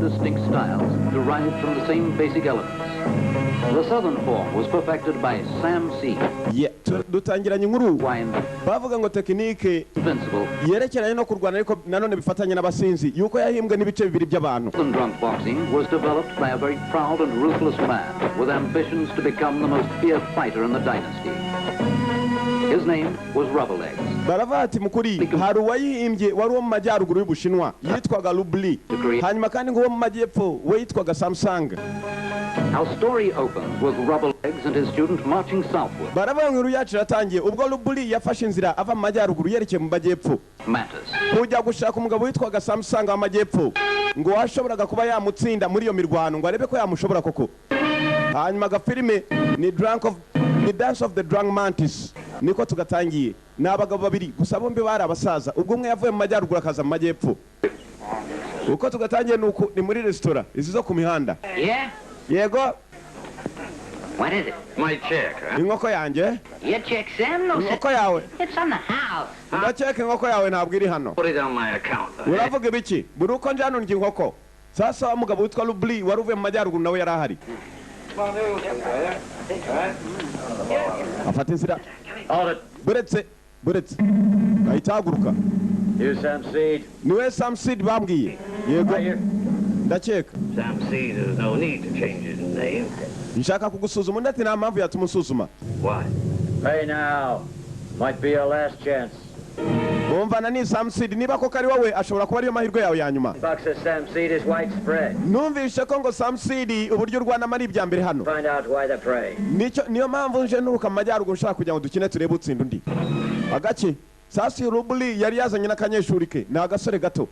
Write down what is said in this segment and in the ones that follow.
distinct styles derived from the same basic elements. The southern form was perfected by Sam Seed. Dutangiranye inkuru bavuga ngo tekinike yerekeranye no kurwana ariko nanone bifatanye n'abasinzi yuko yahimbwe n'ibice bibiri by'abantu. Drunk boxing was developed by a very proud and ruthless man with ambitions to become the most feared fighter in the dynasty. His name was Rubber Legs. Baravati mukuri hari uwayihimbye wari wo mu majyaruguru y'Ubushinwa yitwaga Rubli, hanyuma kandi ngo wo mu majyepfo we yitwaga Samsung. Our story opens with Rubber Legs and his student marching southward. Baravuga inkuru yacu yatangiye ubwo Rubli yafashe inzira ava mu majyaruguru yerekeye mu majyepfo kujya gushaka umugabo witwaga Samsung wa majyepfo ngo washoboraga kuba yamutsinda muri iyo mirwano ngo arebe ko yamushobora koko. Hanyuma agafilime ni Dance of the Drunk Mantis niko tugatangiye. Ni abagabo babiri gusa bombi bari abasaza, ubwo umwe yavuye mu majyaruguru akaza mu majyepfo. Uko tugatangiye nuko ni muri restaurant izi zo ku mihanda. Yego. What is it? My check. Inkoko yanjye. Your check, Sam? No, inkoko yawe. It's on the house. Ndacheka inkoko yawe ntabwo iri hano. Put it on my account. Uravuga ibiki? Buri uko nje hano ndya inkoko. Sasa umugabo witwa Rubli wari uvuye mu majyaruguru nawe yari ahari. Afata inzira. Buretse. Ahitaguruka. You Sam Seed? Niwe Sam Seed bambwiye. Yego. Ndacheka. Sam Seed, there's no need to change his name. Nshaka kugusuzuma ndati nta mpamvu yatuma umusuzuma. Why? Hey now. Might be your last chance. Bomvana ni Sam Seed niba ko kari wowe ashobora kuba ariyo mahirwe yawe ya nyuma. Boxer Sam Seed is widespread. Numvishe ko ngo Sam Seed uburyo Rwanda mari ibya mbere hano. Find out why they pray. Niyo mpamvu nje nuruka mu majyaruguru nshaka kugira ngo dukine turebe utsinda undi. Agace sasi Rubli yari yazanye n'akanyeshuri ke ni agasore gato.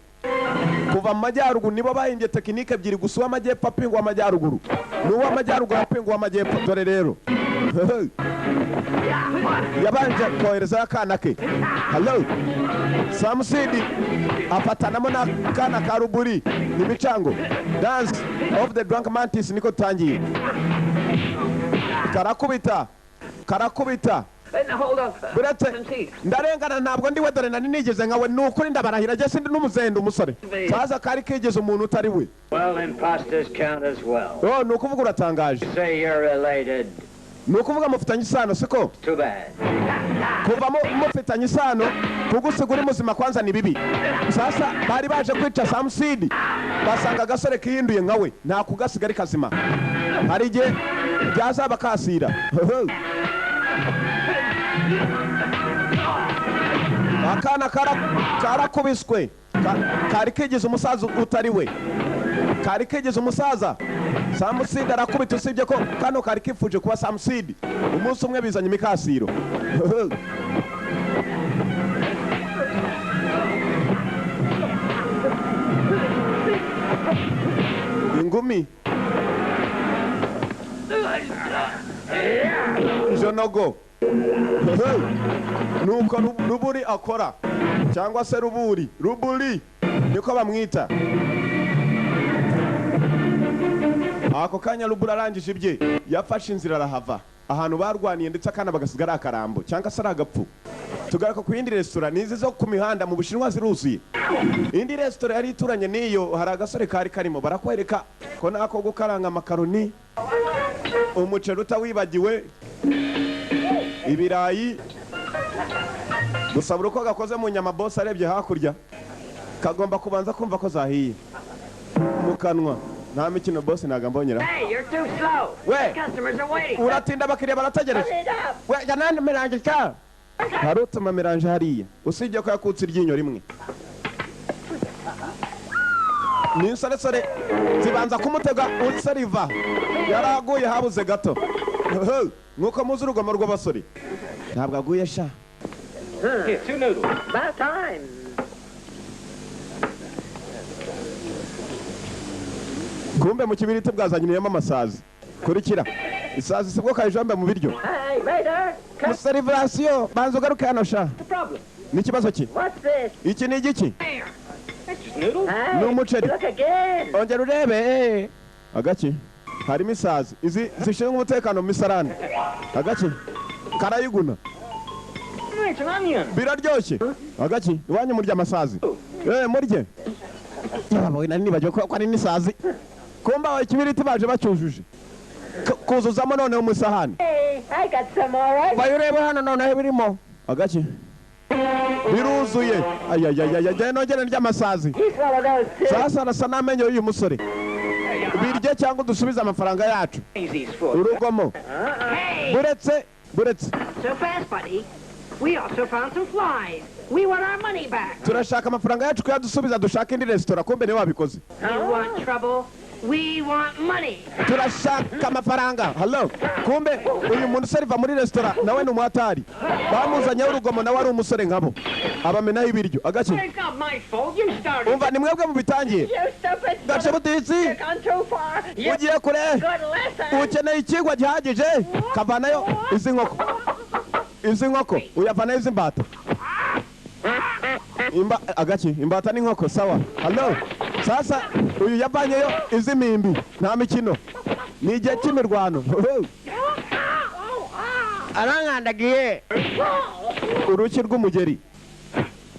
Kuva mu majyaruguru nibo bahimbye tekinike ebyiri gusa uw'amajyepfo apingwa amajyaruguru n'uw'amajyaruguru apingwa amajyepfo. Dore rero yabanje kohereza akana ke. Hello Sam Seed apatanamo n'akana ka Rubli n'imicango. Dance of the Drunk Mantis niko tangiye. Karakubita Hold on. Buretse ndarengana ntabwo ndi we dore nani nigeze nkawe nukuri ndabarahira je sindi n'umuzendo umusore saza kari kigeze umuntu utari we. Well, imposters count as well. Oh nukuvuga uratangaje. Say you're related. Nukuvuga mufitanye isano siko? Too bad. Kuva mufitanye isano kugusigura muzima kwanza ni bibi. Sasa bari baje kwica Sam Seed basanga agasore kihinduye nkawe nta kugasigara kazima. Hari igihe byazaba kasira. Akana karakubiswe kari kigeze umusaza utari we. Kari kigeze umusaza Sam Seed arakubita usibye ko kano kari kifuje kuba Sam Seed umunsi umwe bizanye imikasiro. Ingumi Jonogo nuko Ruburi akora cyangwa se Ruburi niko bamwita. Ako kanya Ruburi arangije ibye yafashe inzira arahava ahantu barwaniye ndetse akana bagasigara akarambo cyangwa se agapfu. Tugaruka ku yindi restaurant nizi zo ku mihanda mu Bushinwa ziruzuye. Indi restaurant yari ituranye niyo hari agasore kari karimo barakwereka ko nako gukaranga makaroni, umuceri utawibagiwe, ibirayi. Gusa buri uko gakoze mu nyama boss arebye hakurya kagomba kubanza kumva ko zahiye mu kanwa. Nta mikino boss nagambonyera. Hey, you're too slow. Customers are waiting. Uratinda bakiriya barategereje. We yanani miranje ka. Harutuma miranje hariya. Usibye ko yakutse iryinyo rimwe. Ni nsore zibanza kumutega useriva. Yaraguye habuze gato. Nuko muzi urugomo rw'abasore. Ntabwo aguye sha. Here, 2 noodles. About time. Kumbe mu kibiriti bwazanyiriyemo amasazi. Kurikira. Isazi sibwo kayijombe mu biryo. Hey, waiter. Serivation banzo garuka hano sha. Ni kibazo ki? What's this? Iki ni igiki? That's just noodles. Hey, No muceri. look again. Ongera urebe. Agaki. Harimo isazi. Izi zishinzwe umutekano mu misarane. Agaki. Karayiguna. It's an onion. Biraryoshye. Agaki. Iwanyu murya amasazi. Murye. Yabawe nani baje ko ari nisazi. Kumba wa kibiriti baje bacyujuje. Kuzuzamo none umusahani. Hey, I got some all right. Bayureba hano none birimo. Agaki. Biruzuye. Ayayayaya nongera ry'amasazi. Sasa arasa namenyo uyu musore. Birye cyangwa dusubiza amafaranga yacu. Urugomo. Buretse. So fast, buddy. We also found some flies. We want our money back. Turashaka amafaranga yacu kuyadusubiza dushaka indi restaurant kumbe ne wabikoze. You want trouble? We want money. Turashaka amafaranga. Hello. Kumbe uyu muntu seriva muri restaurant nawe ni umwatari. Bamuzanye urugomo nawe ari umusore nkabo. Abamenaho ibiryo. Agace. It's not my fault. You started. Umva ni mwebwe mu bitangiye. You stupid. Gace butitsi. You've gone too far. Ugiye kure. Good lesson. Ukeneye ikigwa gihagije. Kavanayo izi nkoko. Uyavanayo izi mbata. Agace. Imbata ni nkoko sawa. Hello. Sasa uyu yavanyeyo izi mimbi nta mikino. Ni igihe cy'imirwano. Arangandagiye. Uruki rw'umugeri.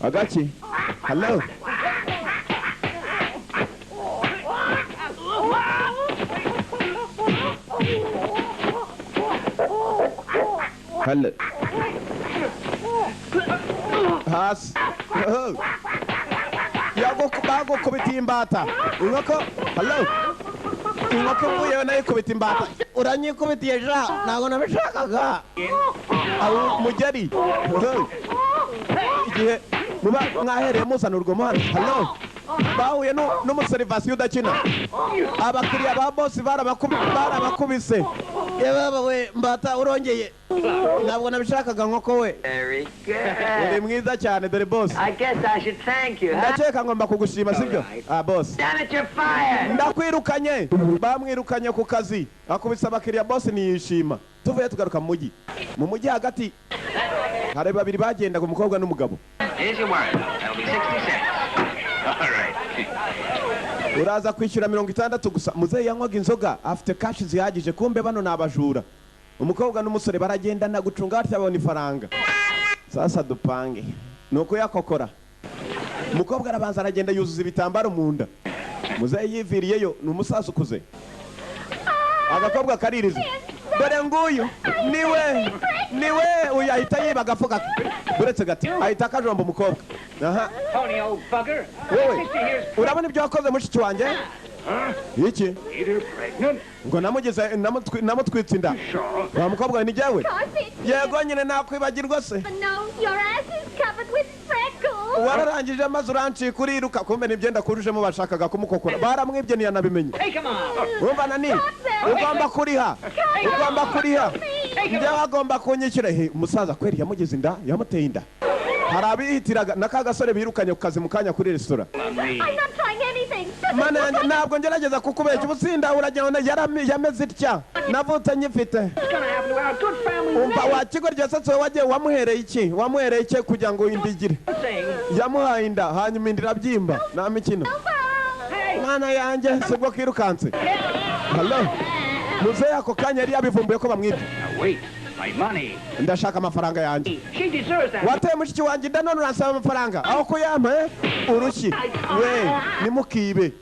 Agace. Hello. Hello. Has. Yago kubita imbata. Inkoko. Hello. Inkoko mvuye nayo kubita imbata. Uranyikubitiye ja ntago nabishakaga. Aho mugeri. Igihe muba mwahereye muzana urwo muhanda. Hello. Bahuye n'umuserivasi udakina. Abakiriya ba boss barabakubise. Yebaba we mbata urongeye. Ntabwo nabishakaga nkoko we. Very good. Uri mwiza cyane dore boss. I guess I should thank you. Ndakeka ngomba kugushima sibyo? Boss. Damn it, you're fired. Ndakwirukanye. Bamwirukanye ku kazi. Akubise abakiriya boss niyishima. Tuvuye tugaruka mu mujyi. Mu mujyi hagati hari babiri bagendaga umukobwa n'umugabo. Here's your warrant. That'll be 60 cents. All right. Uraza kwishyura 60 gusa. Muzehe yanywaga inzoga afite cash zihagije kumbe bano nabajura. Umukobwa n'umusore baragendana gucunga batabona ifaranga. Sasa dupange. Nuko yakokora. Umukobwa arabanza aragenda yuzuza ibitambaro mu nda. Muzehe yiviriyeyo ni umusaza ukuze. Agakobwa kaririza. Dore nguyu niwe uyu ahita yiba agafuka. Buretse gati ahita akajomba umukobwa. Aha. Tony, old bugger. Wowe urabona ibyo wakoze mushiki wanjye? Iki? Either pregnant. Ngo namutwitse inda. Wa mukobwa ni jyewe? Yego nyine nakwibagirwa se. No, your ass is covered with freckles. Wararangije amazi urancika uriruka kumbe nibyenda kurujemo bashakaga kumukokora. Baramwibye ntiyanabimenye. Take him on. Umva nani? Ugomba kuriha. Njye wagomba kunyishyura. Umusaza kweri yamugize inda, yamuteye inda. Harabihitiraga nakagasore birukanye ku kazi mukanya kuri restaurant. I'm not trying anything. Mana yanjye ntabwo ngerageza kukubeshya ubutsinda uragenda yameze itya. Navutse nyifite. Umva wakigo ryasatse wagiye wamuhereye iki? Wamuhereye iki kugira ngo indigire? Yamuhaye inda hanyuma indira byimba nta mikino. Mana yanjye sibwo kirukanse. Hello. Muzehe ako kanya yari yabivumbuye ko bamwibye. Wait. My money. Ndashaka amafaranga yanjye. She deserves that. Wateye mushiki wanjye nda none uransaba amafaranga. Aho kuyampa urushyi. We nimukibe.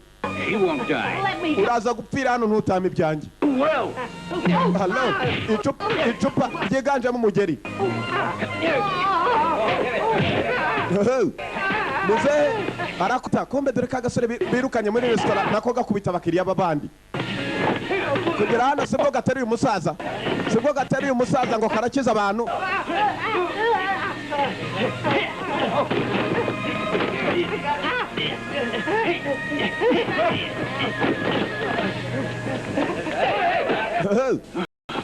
She won't die. Uraza gupfira hano ntutame ibyanjye. Well. Hello. Icupa ryiganjemo umugeri. Muzehe arakuta kumbe dore kagasore birukanye muri restaurant nako gakubita abakiriya babandi. Kugera hano sibwo gateruye umusaza. Sibwo gateruye umusaza ngo karakiza abantu.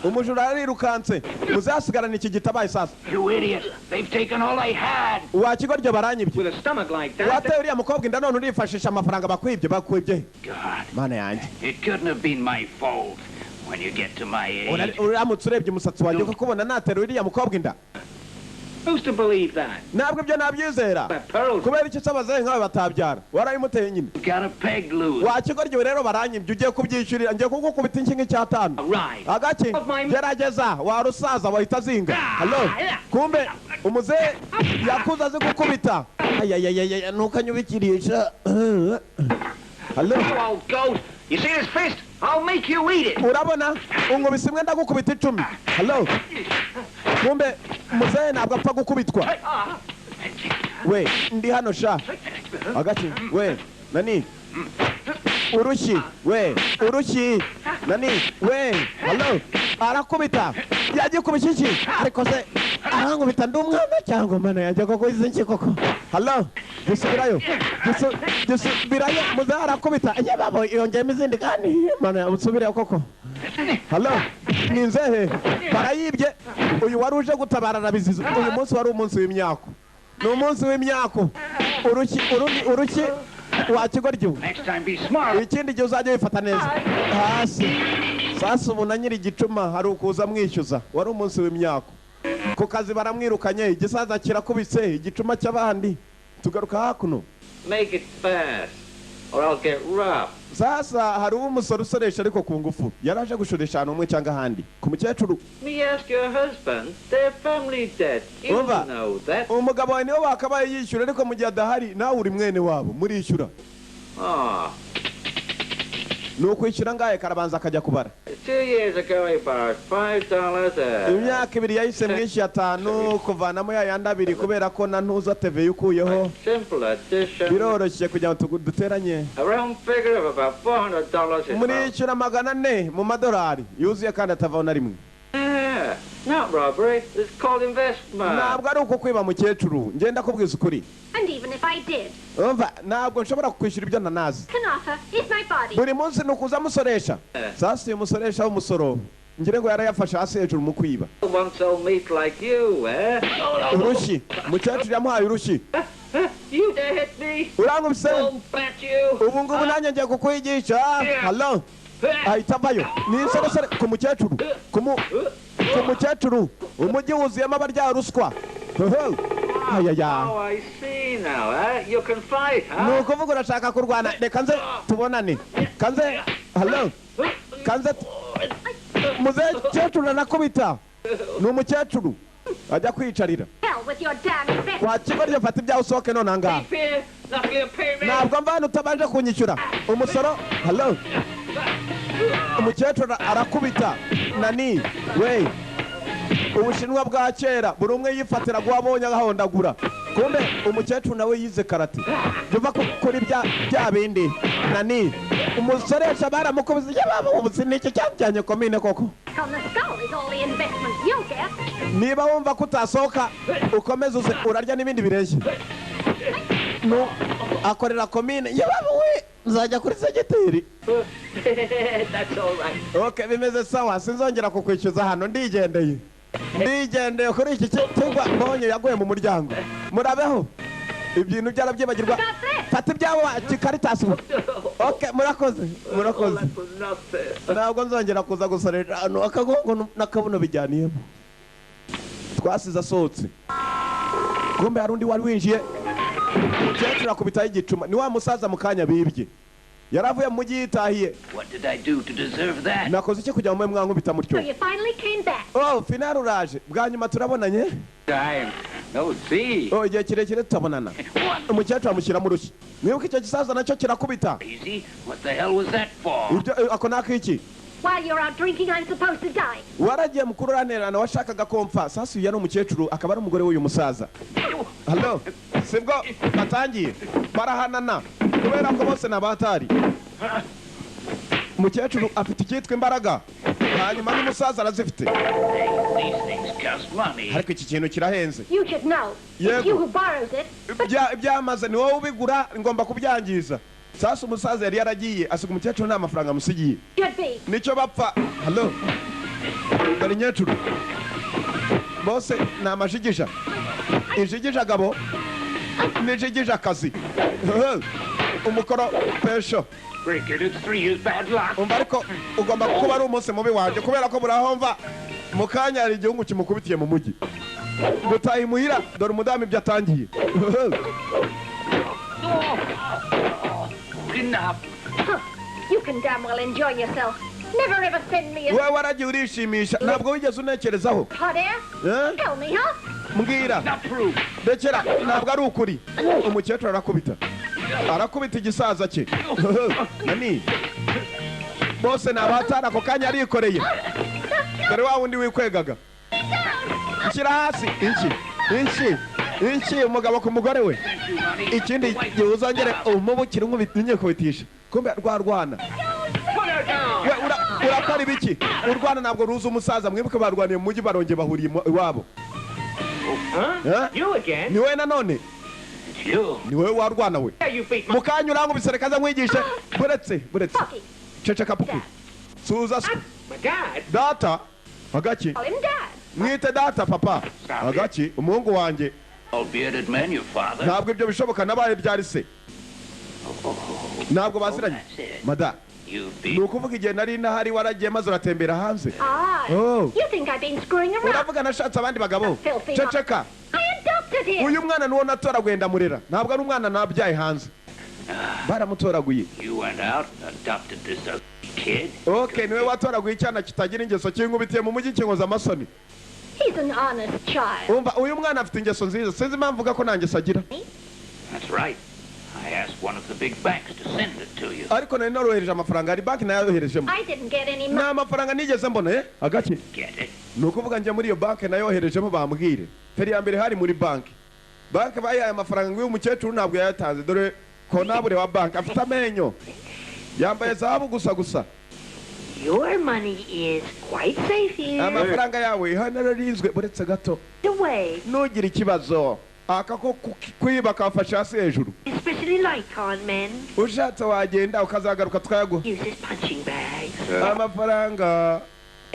Umujura arirukanse. Muzasigarana iki gitabaye sasa. You idiot. They've taken all I had. Wakigo ryo baranyibye. With a stomach like that. Wateye uriya mukobwa inda none urifashisha amafaranga bakwibye. God. Mana yanjye. It couldn't have been my fault. When you get to my age. Uramutse urebye umusatsi wanjye ko kubona nateruye uriya mukobwa inda. Who's to believe that? Ntabwo ibyo nabyizera. Kubera iki sabazaye nkawe batabyara. Warayimuteye nyine. Got a peg loose. Wakigo ryo rero baranyibye ugiye kubyishyurira ngiye kugukubita inkingi cy'atanu. Agaki gerageza warusaza wahita zinga. Hello. Kumbe umuzehe yakuza azi gukubita. Ayayayaya, ntukanyubikirisha. Hello? Oh, goat. You see this fist? I'll make you eat it. Urabona? Unkubise imwe ndagukubita 10. Hello? Kumbe muzehe ntabwo apfa gukubitwa. We, ndi hano sha. Agati, we, nani? Urushi, we, urushi. Nani? We, hello? Arakubita. Yagikubita iki? Ariko se arankubita ndi umwana cyangwa mana yajya koko izinki koko. Hello? Gisubirayo. Gisubirayo muzehe arakubita. Eye babo yongeyemo izindi kandi mana usubire koko. Hello? Ni nzehe. Barayibye. Uyu wari uje gutabara arabiziza. Uyu munsi wari umunsi w'imyako. Ni umunsi w'imyako. Uruki wakigoryo. Next time be smart. Ikindi gihe uzajya wifata neza. Hasi. Sasa ubu na nyiri igicuma hari ukuza mwishyuza. Wari umunsi w'imyako. Ku kazi baramwirukanye, igisaza kirakubise igicuma cy'abandi. Tugaruka hakuno. Make it fast, or I'll get rough. Sasa hari umusore usoresha ariko ku ngufu. Yaraje gushoresha ahantu umwe cyangwa ahandi. Ku mukecuru. Me ask your husband, their family debt. You know that. Umugabo wawe niwe wakabaye yishyura ariko mu gihe adahari nawe uri mwene wabo murishyura. Nukwishyura ngahe karabanza akajya kubara. 2 years ago I borrowed $5. Imyaka ibiri yahise mwishyuye 5 kuvanamo ya yandi 2 kubera ko na ntuza TV yukuyeho. Simple addition. Biroroshye kugira ngo duteranye. A round figure of about $400. Murishyura $400 mu madolari yuzuye kandi atavaho na rimwe. Not robbery. It's called investment. Ntabwo ari uko kwiba mukecuru. Ngenda kubwiza ukuri. And even if I did. Umva ntabwo nshobora kukwishyura ibyo nanazi. Kanata is my body. Buri munsi nukuza musoresha. Sasa uyu musoresha w'umusoro ngire ngo yarayafashe hasi hejuru mu kwiba. Won't sell meat like you, eh? Urushi. Mukecuru yamuhaye urushi. You dare hit me? Urangubise. I'll bat you. Ubu ngubu nanjye ngiye kukwigisha. Hello? Ahita avayo. Ni insoresore ku mukecuru. Ku mukecuru. Umujyi wuzuyemo abarya ruswa. Ayaya. Oh, I see now, eh? You can fight, huh? Nukuvuga urashaka kurwana. Reka nze tubonane. Kanze. Hello? Kanze. Mukecuru arakubita. Ni umukecuru. Ajya kwicarira. Hell with your damn investment. Wakigoryo fata ibyawe usohoke none ngaha. Ntabwo mvana utabanje kunyishyura. Umusoro. Hello? Umukecuru arakubita. Nani? We. Ubushinwa bwa kera buri umwe yifatira guhabonye agahondagura. Kumbe umukecuru nawe yize karate. Yuva kuri bya bindi. Nani? Umusoresha baramukubise yababo ubusinike cyajyanye komine koko. Niba wumva kutasohoka ukomeza urarya n'ibindi bireshye. No akorera komine yababo we nzajya kuri segiteri. That's all right. Okay, bimeze sawa sinzongera kukwishyuza hano ndigendeye kuri iki kigwa mbonye yaguye mu muryango. Murabeho ibintu byarabyibagirwa. Fata ibyawe Caritas. Okay, murakoze. Ntabwo nzongera kuza gusorera hano akagongo nakabuno bijyaniyemo. Twasize asohotse. Kumbe hari undi wari winjiye. Umukecuru akubitaho igicuma. Ni wa musaza mu kanya bibye. Yaravuye mu mujyi yitahiye. What did I do to deserve that? Nakoze iki kugira ngo mwankubita mutyo? So you finally came back. Oh, final uraje. Bwa nyuma turabonanye. Time. No, see. Oh, igihe kirekire tutabonana. Umukecuru amushyira mu rushyi. Mwibuke icyo gisaza nacyo kirakubita. Easy. What the hell was that for? Ibyo ako nakiki. While you're out drinking, I'm supposed to die. Waragiye mukuru ranerana washakaga komfa. Sasa uyu yari umukecuru akaba ari umugore w'uyu musaza. Hello. Sibwo batangiye. Barahanana. Kubera ko bose nabatari. Umukecuru afite icyitwa imbaraga. Hanyuma n'umusaza arazifite. These things cost money. Ariko iki kintu kirahenze. You should know. Yego. It's you who borrows it. Byamaze ni wowe ubigura ngomba kubyangiza. Sasa umusaza yari yaragiye asiga umukecuru nta mafaranga amusigiye. Could be. Nicyo bapfa. Hello. Dore nyecuru. Bose namashigija. Injigija gabo. Nijigija akazi. Umukoro pesho. Break it, it's 3 years bad luck. Umva ariko ugomba kuba ari umunsi mubi wanje kubera ko burahomva mukanya ari igihugu kimukubitiye mu mujyi. Gutaha imuhira dore umudamu ibyo atangiye. Enough. You can damn well enjoy yourself. Never ever send me a Wewe waragiye urishimisha ntabwo wigeze unekerezaho. hot air. Tell me, huh? Mbwira. Bekera ntabwo ari ukuri. Umukecuru arakubita. Arakubita igisaza cye. Nani? Bose nabatara ako kanya arikoreye. Dore wa wundi wikwegaga. Nshyira hasi. Inchi umugabo ku mugore we. Ikindi gihe uzongere umubukire nk'ubitinye kubitisha. Kumbe rwarwana. Urakora ibiki? Urwana ntabwo ruza umusaza mwibuke barwaniye mu mujyi baronge bahuriye iwabo. You again? Niwe nanone. Niwe warwana we. Mukanya urango biserekaza nkwigishe. Buretse. Ceceka pupi. Suza sku. My dad? Data. Agaki. Call him Dad. Mwite data papa. Agaki umuhungu wanjye. All bearded man, your father. Ntabwo ibyo bishoboka nabaye byari se. Ntabwo basiranye. Mada. Nukuvuga igihe nari nahari waragiye maze uratembera hanze. You think I've been screwing around? Uravuga nashatse abandi bagabo. Ceceka. I adopted him. Uyu mwana nuwo natoraguye ndamurera. Ntabwo ari umwana nabyaye hanze. Baramutoraguye. You went out and adopted this kid? Okay, niwe watoraguye icyana kitagira ingeso cy'inkubitiye mu mujyi kinkoza amasoni. He's an honest child. Umva uyu mwana afite ingeso nziza. Sinzi impamvu uvuga ko nta ngeso agira. That's right. I asked one of the big banks to send it to you. Ariko nari narohereje amafaranga ari banki nayo yoherejemo. I didn't get any money. Nta mafaranga nigeze mbona Agaki. Get it? Nukuvuga njye muri iyo banki nayo yoherejemo bambwire. Feri ya mbere hari muri banki. Banki bayaye amafaranga ngo uyu mukecuru ntabwo yayatanze dore konabure wa banki afite amenyo. Yambaye zahabu gusa. Your money is quite safe here. Amafaranga yawe hanararinzwe buretse gato. Away. Nugira ikibazo. Akako kwiba kafasha hasi hejuru. Especially like con men. Ushatse wagenda ukazagaruka tukayaguha. Use his punching bags. Amafaranga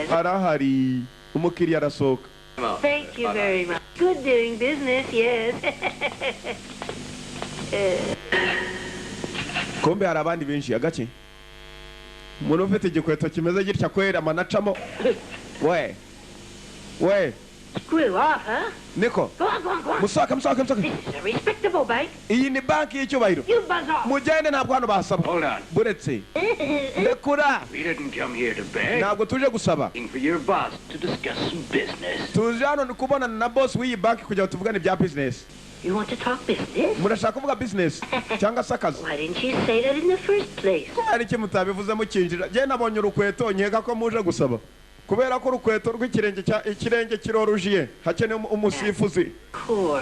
arahari. Umukiriya arasohoka. Thank you very much. Good doing business, yes. Kombe hari abandi benshi Agaki. Umuntu ufite igikweto kimeze gitya kwera manacamo. We. Screw off, huh? Niko. Go on. Musohoka. This is a respectable bank. Iyi ni banki y'icyubahiro. You buzz off. Mugende ntabwo hano basaba. Hold on. Buretse. Ndekura. We didn't come here to beg. Ntabwo tuje gusaba. Looking for your boss to discuss some business. Tuje hano kubonana na boss w'iyi banki kugira tuvugane bya business. You want to talk business? Murashaka kuvuga business cyangwa sakazi. Why didn't you say that in the first place? Hari iki mutabivuze mukinjira. Je nabonye urukweto nkeka ko muje gusaba. Kubera ko urukweto rw'ikirenge kiroruje hakeneye umusifuzi.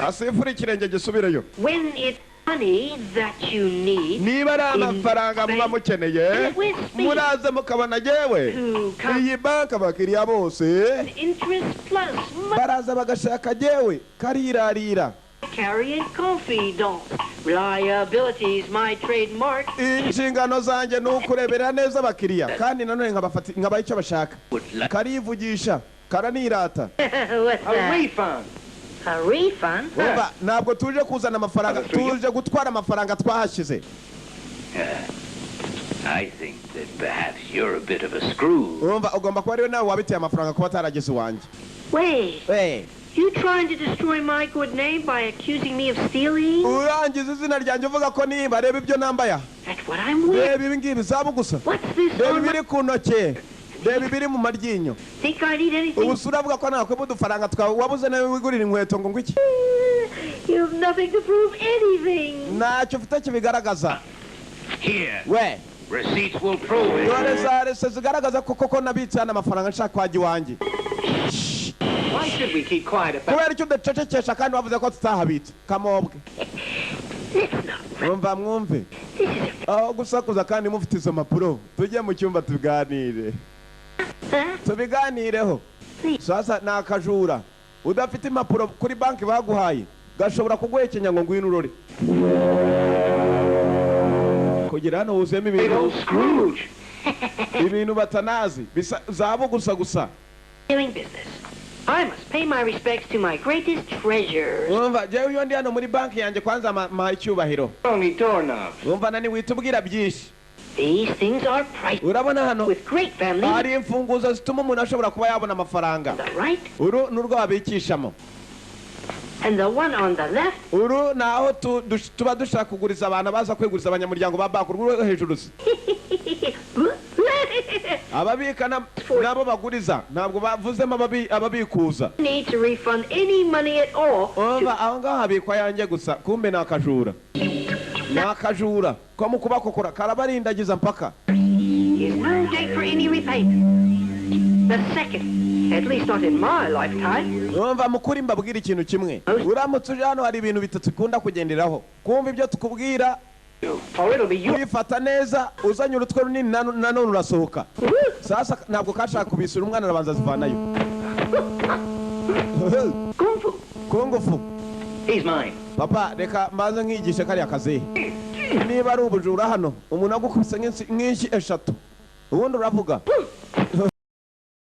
Asifura ikirenge gisubireyo. When it's money that you need, niba ari amafaranga muba mukeneye muraze mukabona jewe iyi banki abakiriya bose interest plus baraza bagashaka jewe karirarira. Carry and confidence. Reliability is my trademark. Inshingano zanjye ni ukurebera neza abakiriya kandi nanone nkabaha icyo bashaka. Karivugisha karanirata. A refund. A refund? Ntabwo tuje kuzana amafaranga, tuje gutwara amafaranga twahashyize. I think that perhaps you're a bit of a screw. Ugomba kuba ariwe nawe wabiteye amafaranga kuba atarageze iwanjye. Wait. You trying to destroy my good name by accusing me of stealing? Urangiza izina ryanjye uvuga ko niba reba ibyo nambaya. That's what I'm with. Reba ibi ngibi zabu gusa. What's this? Reba ibiri ku ntoki. Reba ibiri mu maryinyo. Think I need anything? Ubu suravuga ko nakwiba udufaranga twawe wabuze nawe wigurira inkweto ngo ngwiki. You have nothing to prove anything. Ntacyo ufite kibigaragaza. Here. We. Receipts will prove it. Dore zarese zigaragaza ko koko nabitse hano amafaranga nshaka kwajya iwanjye. Why should we keep quiet about it? Kubera icyo udacecekesha kandi wavuze ko tutahabitse kamobwe. Mwumve. Aho gusakuza kandi mufite izo mpapuro tujye mu cyumba tubiganire. Tubiganireho. Sasa ni akajura udafite impapuro kuri banki baguhaye gashobora kuguhekenya ngo ngwino urore. Kugira hano uzeme ibintu batanazi zabu gusa. Doing business. I must pay my respects to my greatest treasures. Jewe iyo ndi hano muri banki yanjye kwanza ma icyubahiro. Only doorknobs. Nani witubwira byinshi. These things are priceless. Urabona hano with great families. Hari imfunguzo zituma umuntu ashobora kuba yabona amafaranga. Right? Uru nurwo babikishamo. And the one on the left. Uru naho tuba dushaka kuguriza abantu baza kwiguriza abanyamuryango ba banki urwo hejuru. ababika nabo baguriza ntabwo bavuzemo ababikuza. Need to refund any money at all. Umva aho ngaho habikwa yanjye gusa kumbe ni akajura. Ni akajura ko mu kubakokora karabarindagiza mpaka. There's no date for any repayment. The second, at least not in my lifetime. Umva mukuri mbabwira ikintu kimwe. Uramutse uje hano hari ibintu bitatu ukunda kugenderaho. Kumva ibyo tukubwira wifata neza uzanye urutwe runini nanone urasohoka. Sasa ntabwo kashaka kubisura umwana arabanza zivanayo. Kung Fu. He's mine. Papa reka mbanze nkigishe kariya kazi. Niba ari ubujura hano umuntu agukubise nk'inshi eshatu ubundi uravuga